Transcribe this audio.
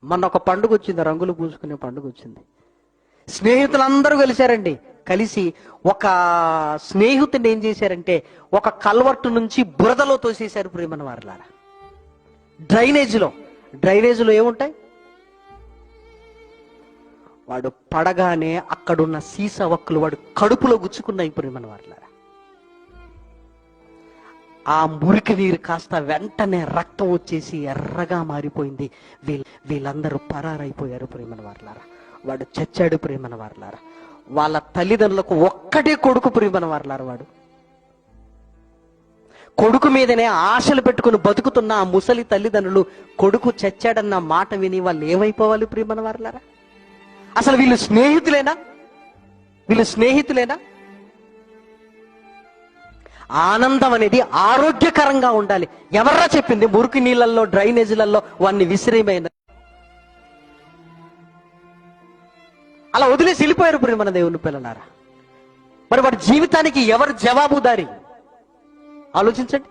మొన్న ఒక పండుగ వచ్చింది, రంగులు పూసుకునే పండుగ వచ్చింది. స్నేహితులందరూ కలిసి ఒక స్నేహితుడిని ఏం చేశారంటే ఒక కల్వర్టు నుంచి బురదలో తోసేశారు ప్రియమైన వారలారా. డ్రైనేజీలో ఏముంటాయి? వాడు పడగానే అక్కడున్న సీసా వక్కులు వాడు కడుపులో గుచ్చుకున్నాయి ప్రియమైన వారలారా. ఆ మురికి నీరు కాస్త వెంటనే రక్తం వచ్చేసి ఎర్రగా మారిపోయింది. వీళ్ళందరూ పరారైపోయారు ప్రియమైన వారలారా. వాడు చచ్చాడు ప్రియమైన వారలారా. వాళ్ళ తల్లిదండ్రులకు ఒక్కటే కొడుకు ప్రియమైన వారలారా. వాడు కొడుకు మీదనే ఆశలు పెట్టుకుని బతుకుతున్న ఆ ముసలి తల్లిదండ్రులు కొడుకు చచ్చాడన్న మాట విని వాళ్ళు ఏమైపోవాలి ప్రియమైన వారలారా? అసలు వీళ్ళు స్నేహితులేనా? ఆనందం అనేది ఆరోగ్యకరంగా ఉండాలి. ఎవర్రా చెప్పింది మురికి నీళ్ళల్లో డ్రైనేజీలలో వాడిని విసిరేమైన? అలా వదిలేసి వెళ్ళిపోయారు ప్రియమైన దేవుని పిల్లలారా. మరి వాడి జీవితానికి ఎవరు జవాబుదారి? ఆలోచించండి.